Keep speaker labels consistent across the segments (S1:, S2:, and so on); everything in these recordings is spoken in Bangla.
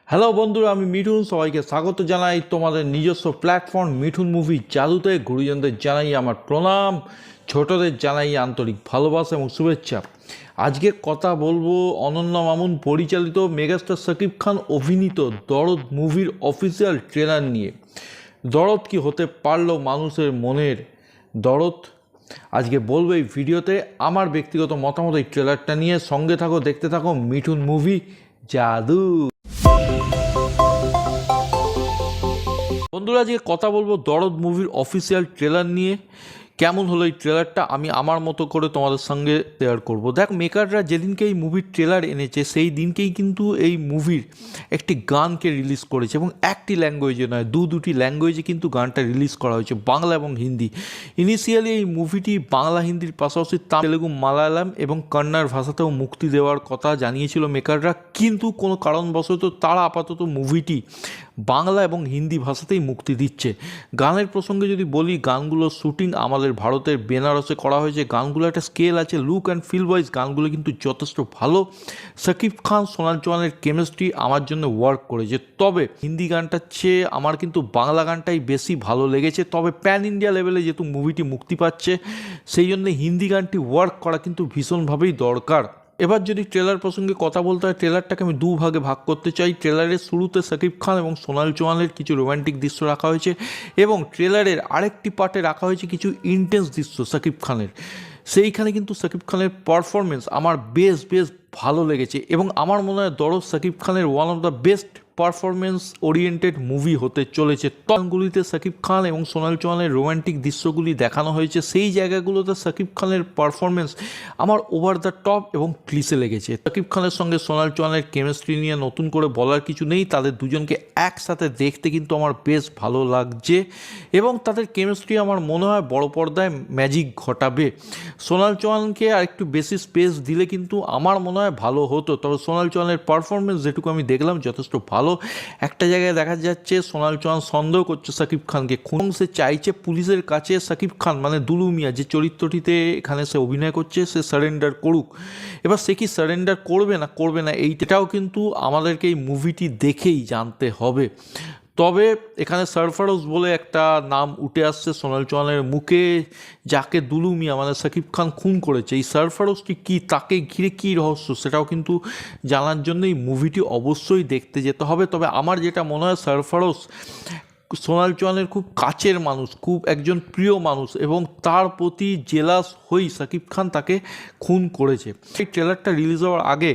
S1: হ্যালো বন্ধুরা, আমি মিঠুন। সবাইকে স্বাগত জানাই তোমাদের নিজস্ব প্ল্যাটফর্ম মিঠুন মুভি জাদুতে। গুরুজনদের জানাই আমার প্রণাম, ছোটদের জানাই আন্তরিক ভালোবাসা এবং শুভেচ্ছা। আজকে কথা বলবো অনন্যা মামুন পরিচালিত, মেগাস্টার শাকিব খান অভিনীত দরদ মুভির অফিসিয়াল ট্রেলার নিয়ে। দরদ কি হতে পারলো মানুষের মনের দরদ, আজকে বলবো এই ভিডিওতে। আমার ব্যক্তিগত মতামত এই ট্রেলারটা নিয়ে। সঙ্গে থাকো, দেখতে থাকো মিঠুন মুভি জাদু। বন্ধুরা, আজকে কথা বলবো দরদ মুভির অফিসিয়াল ট্রেলার নিয়ে। কেমন হলো এই ট্রেলারটা আমি আমার মতো করে তোমাদের সঙ্গে শেয়ার করব। দেখ, মেকাররা যেদিনকে এই মুভির ট্রেলার এনেছে সেই দিনকেই কিন্তু এই মুভির একটি গানকে রিলিজ করেছে, এবং একটি ল্যাঙ্গুয়েজে নয়, দুটি ল্যাঙ্গুয়েজে কিন্তু গানটা রিলিজ করা হয়েছে, বাংলা এবং হিন্দি। ইনিশিয়ালি এই মুভিটি বাংলা হিন্দির পাশাপাশি তেলেগু, মালায়ালাম এবং কন্নড় ভাষাতেও মুক্তি দেওয়ার কথা জানিয়েছিল মেকাররা, কিন্তু কোনো কারণবশত তারা আপাতত মুভিটি বাংলা এবং হিন্দি ভাষাতেই মুক্তি দিচ্ছে। গানের প্রসঙ্গে যদি বলি, গানগুলোর শ্যুটিং আমাদের ভারতের বেনারসে করা হয়েছে। গানগুলো একটা স্কেল আছে, লুক অ্যান্ড ফিল ওয়াইজ গানগুলো কিন্তু যথেষ্ট ভালো। শাকিব খান সোনাল চৌহানের কেমিস্ট্রি আমার জন্য ওয়ার্ক করেছে। তবে হিন্দি গানটার চেয়ে আমার কিন্তু বাংলা গানটাই বেশি ভালো লেগেছে। তবে প্যান ইন্ডিয়া লেভেলে যেহেতু মুভিটি মুক্তি পাচ্ছে, সেই জন্য হিন্দি গানটি ওয়ার্ক করা কিন্তু ভীষণভাবেই দরকার। এবার যদি ট্রেলার প্রসঙ্গে কথা বলতে হয়, ট্রেলারটাকে আমি দুভাগে ভাগ করতে চাই। ট্রেলারের শুরুতে শাকিব খান এবং সোনাল চৌহানের কিছু রোম্যান্টিক দৃশ্য রাখা হয়েছে, এবং ট্রেলারের আরেকটি পার্টে রাখা হয়েছে কিছু ইন্টেন্স দৃশ্য শাকিব খানের। সেইখানে কিন্তু শাকিব খানের পারফরমেন্স আমার বেশ ভালো লেগেছে, এবং আমার মনে হয় দরদ শাকিব খানের one of the best performance oriented movie হতে চলেছে। তখনগুলিতে শাকিব খান এবং সোনাল চৌহানের রোম্যান্টিক দৃশ্যগুলি দেখানো হয়েছে, সেই জায়গাগুলোতে শাকিব খানের পারফরমেন্স আমার ওভার দ্য টপ এবং ক্লিসে লেগেছে। শাকিব খানের সঙ্গে সোনাল চৌহানের কেমিস্ট্রি নিয়ে নতুন করে বলার কিছু নেই। তাদের দুজনকে একসাথে দেখতে কিন্তু আমার বেশ ভালো লাগছে, এবং তাদের কেমিস্ট্রি আমার মনে হয় বড় পর্দায় ম্যাজিক ঘটাবে। সোনাল চৌহানকে আর একটু বেশি স্পেস দিলে কিন্তু আমার মনে হয় ভালো হতো। তবে সোনাল চৌহানের পারফরমেন্স যেটুকু আমি দেখলাম যথেষ্ট ভালো। একটা জায়গায় দেখা যাচ্ছে সোনাল চৌহান সন্দেহ করছে শাকিব খানকে, খুন সে চাইছে পুলিশের কাছে শাকিব খান মানে দুলু মিয়া যে চরিত্রটিতে এখানে সে অভিনয় করছে, সে সারেন্ডার করুক। এবার সে কি সারেন্ডার করবে না এইটাও কিন্তু আমাদেরকে এই মুভিটি দেখেই জানতে হবে। তবে এখানে সরফরোজ বলে একটা নাম উঠে আসছে সোনাল চৌহানের মুখে, যাকে দুলু মিয়া মানে শাকিব খান খুন করেছে। এই সরফরোজটি কী, তাকে ঘিরে কী রহস্য, সেটাও কিন্তু জানার জন্য এই মুভিটি অবশ্যই দেখতে যেতে হবে। তবে আমার যেটা মনে হয়, সরফরোজ সোনাল চৌহানের খুব কাছের মানুষ, খুব একজন প্রিয় মানুষ, এবং তার প্রতি জেলাস হয়েই শাকিব খান তাকে খুন করেছে। এই ট্রেলারটা রিলিজ হওয়ার আগে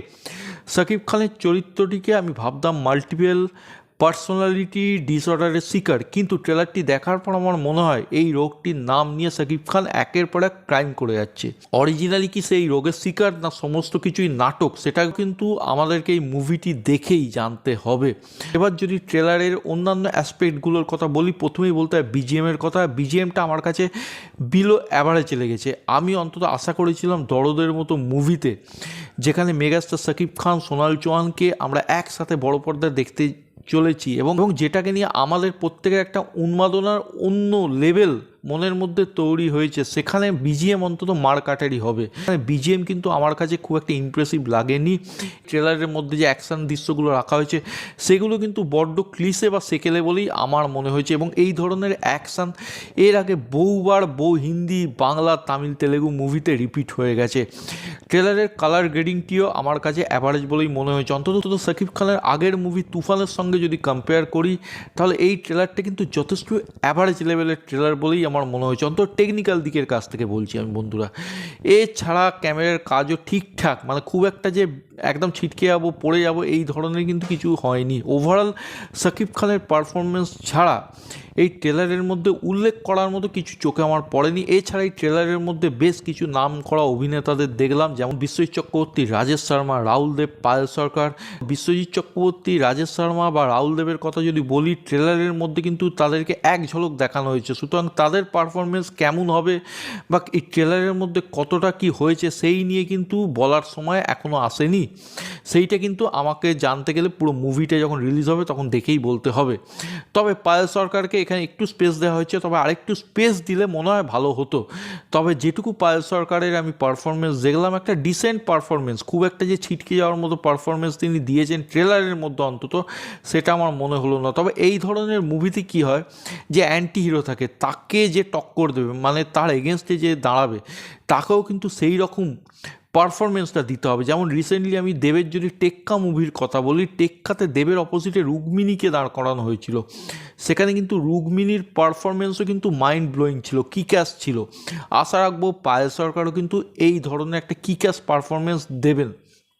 S1: শাকিব খানের চরিত্রটিকে আমি ভাবতাম মাল্টিপল পার্সোনালিটি ডিসঅর্ডারের শিকার, কিন্তু ট্রেলারটি দেখার পর আমার মনে হয় এই রোগটির নাম নিয়ে শাকিব খান একের পর এক ক্রাইম করে যাচ্ছে। অরিজিনালি কি সেই রোগের শিকার, না সমস্ত কিছুই নাটক, সেটা কিন্তু আমাদেরকে এই মুভিটি দেখেই জানতে হবে। এবার যদি ট্রেলারের অন্যান্য অ্যাসপেক্টগুলোর কথা বলি, প্রথমেই বলতে হয় বিজিএমের কথা। বিজিএমটা আমার কাছে বিলো অ্যাভারেজে লেগেছে। আমি অন্তত আশা করেছিলাম দরদের মতো মুভিতে, যেখানে মেগাস্টার শাকিব খান সোনাল চৌহানকে আমরা একসাথে বড় পর্দায় দেখতে চলেছি, এবং যেটাকে নিয়ে আমাদের প্রত্যেকের একটা উন্মাদনার অন্য লেভেল মনের মধ্যে তৈরি হয়েছে, সেখানে বিজিএম অন্তত মারকাটারি হবে। বিজিএম কিন্তু আমার কাছে খুব একটা ইমপ্রেসিভ লাগেনি। ট্রেলারের মধ্যে যে অ্যাকশন দৃশ্যগুলো রাখা হয়েছে সেগুলো কিন্তু বড্ড ক্লিসে বা সেকেলে বলেই আমার মনে হয়েছে, এবং এই ধরনের অ্যাকশন এর আগে বহুবার হিন্দি, বাংলা, তামিল, তেলেগু মুভিতে রিপিট হয়ে গেছে। ট্রেলারের কালার গ্রেডিংটিও আমার কাছে অ্যাভারেজ বলেই মনে হয়েছে। অন্তত শাকিব খানের আগের মুভি তুফানের সঙ্গে যদি কম্পেয়ার করি, তাহলে এই ট্রেলারটা কিন্তু যথেষ্ট অ্যাভারেজ লেভেলের ট্রেলার বলেই আমার মনে হয়েছে, অন্তত টেকনিক্যাল দিকের কাছ থেকে বলছি আমি বন্ধুরা। এছাড়া ক্যামেরার কাজও ঠিকঠাক, মানে খুব একটা যে একদম ছিটকে যাবো, পড়ে যাবো এই ধরনের কিন্তু কিছু হয়নি। ওভারঅল শাকিব খানের পারফরমেন্স ছাড়া এই ট্রেলারের মধ্যে উল্লেখ করার মতো কিছু চোখে আমার পড়েনি। এছাড়া এই ট্রেলারের মধ্যে বেশ কিছু নাম করা অভিনেতাদের দেখলাম, যেমন বিশ্বজিৎ চক্রবর্তী, রাজেশ শর্মা, রাহুল দেব, পায়েল সরকার। বিশ্বজিৎ চক্রবর্তী, রাজেশ শর্মা বা রাহুল দেবের কথা যদি বলি, ট্রেলারের মধ্যে কিন্তু তাদেরকে এক ঝলক দেখানো হয়েছে, সুতরাং তাদের তাদের পারফরমেন্স কেমন হবে বা এই ট্রেলারের মধ্যে কতটা কি হয়েছে সেই নিয়ে কিন্তু বলার সময় এখনও আসেনি। সেইটা কিন্তু আমাকে জানতে গেলে পুরো মুভিটা যখন রিলিজ হবে তখন দেখেই বলতে হবে। তবে পায়েল সরকারকে এখানে একটু স্পেস দেওয়া হয়েছে, তবে আরেকটু স্পেস দিলে মনে হয় ভালো হতো। তবে যেটুকু পায়েল সরকারের আমি পারফরমেন্স দেখলাম, একটা ডিসেন্ট পারফরমেন্স, খুব একটা যে ছিটকে যাওয়ার মতো পারফরমেন্স তিনি দিয়েছেন ট্রেলারের মধ্যে অন্তত, সেটা আমার মনে হলো না। তবে এই ধরনের মুভিতে কি হয় যে অ্যান্টি হিরো থাকে, তাকে যে টক্কর দেবে মানে তার এগেনস্টে যে দাঁড়াবে তাকেও কিন্তু সেই রকম পারফরমেন্সটা দিতে হবে। যেমন রিসেন্টলি আমি দেবের যদি টেক্কা মুভির কথা বলি, টেক্কাতে দেবের অপোজিটে রুক্মিণীকে দাঁড় করানো হয়েছিল, সেখানে কিন্তু রুক্মিণীর পারফরমেন্সও কিন্তু মাইন্ড ব্লোয়িং ছিল, কিক্যাস ছিল। আশা রাখবো পায়েল সরকারও কিন্তু এই ধরনের একটা কিক্যাস পারফরমেন্স দেবেন।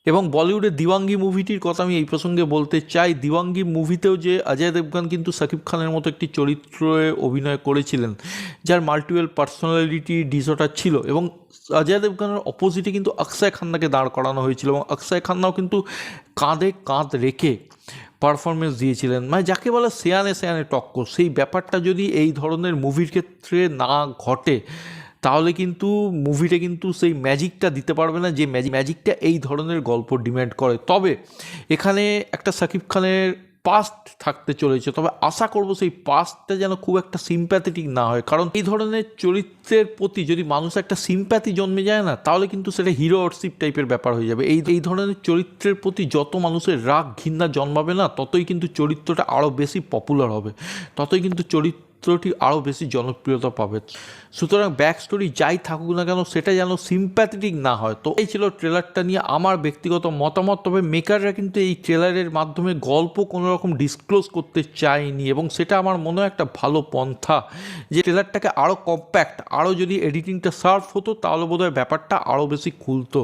S1: এবং বলিউডের দিওয়াঙ্গি মুভিটির কথা আমি এই প্রসঙ্গে বলতে চাই, দিওয়াঙ্গি মুভিতেও যে অজয় দেবগন কিন্তু শাকিব খানের মতো একটি চরিত্রে অভিনয় করেছিলেন যার মাল্টিপল পার্সোনালিটি ডিসঅর্ডার ছিল, এবং অজয় দেবগনের অপোজিটে কিন্তু অক্ষয় খান্নাকে দাঁড় করানো হয়েছিল, এবং অক্ষয় খান্নাও কিন্তু কাঁধে কাঁধ রেখে পারফরমেন্স দিয়েছিলেন, মানে যাকে বলে সেয়ানে সেয়ানে টক্কর। সেই ব্যাপারটা যদি এই ধরনের মুভির ক্ষেত্রে না ঘটে তাহলে কিন্তু মুভিটা কিন্তু সেই ম্যাজিকটা দিতে পারবে না যে ম্যাজিকটা এই ধরনের গল্প ডিমান্ড করে। তবে এখানে একটা শাকিব খানের পাস্ট থাকতে চলেছে, তবে আশা করব সেই পাস্টটা যেন খুব একটা সিম্প্যাথেটিক না হয়, কারণ এই ধরনের চরিত্রের প্রতি যদি মানুষ একটা সিম্প্যাথি জন্মে যায় না তাহলে কিন্তু সেটা হিরো ওয়ারশিপ টাইপের ব্যাপার হয়ে যাবে। এই ধরনের চরিত্রের প্রতি যত মানুষের রাগ ঘৃণা জন্মাবে না, ততই কিন্তু চরিত্রটা আরও বেশি পপুলার হবে, ততই কিন্তু চরিত্রটি আরও বেশি জনপ্রিয়তা পাবে। সুতরাং ব্যাক স্টোরি যাই থাকুক না কেন সেটা যেন সিম্প্যাথেটিক না হয়। তো এই ছিল ট্রেলারটা নিয়ে আমার ব্যক্তিগত মতামত। তবে মেকাররা কিন্তু এই ট্রেলারের মাধ্যমে গল্প কোনো রকম ডিসক্লোজ করতে চায়নি, এবং সেটা আমার মনে হয় একটা ভালো পন্থা, যে ট্রেলারটাকে আরও কম্প্যাক্ট, আরও যদি এডিটিংটা শার্প হতো তাহলে বোধহয় ব্যাপারটা আরও বেশি খুলতো।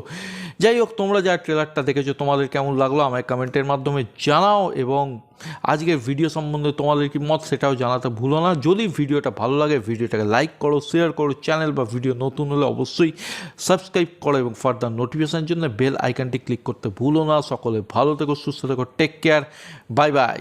S1: যাই হোক, তোমরা যা ট্রেলারটা দেখেছো তোমাদের কেমন লাগলো আমায় কমেন্টের মাধ্যমে জানাও, এবং আজকের ভিডিও সম্বন্ধে তোমাদের কি মত সেটাও জানাতে ভুলো না। যদি ভিডিওটা ভালো লাগে ভিডিওটাকে লাইক করো, শেয়ার করো, চ্যানেল বা ভিডিও নতুন হলে অবশ্যই সাবস্ক্রাইব করো, এবং ফার্দার নোটিফিকেশনের জন্য বেল আইকনটি ক্লিক করতে ভুলো না। সকলে ভালো থেকো, সুস্থ থেকো, টেক কেয়ার, বাই বাই।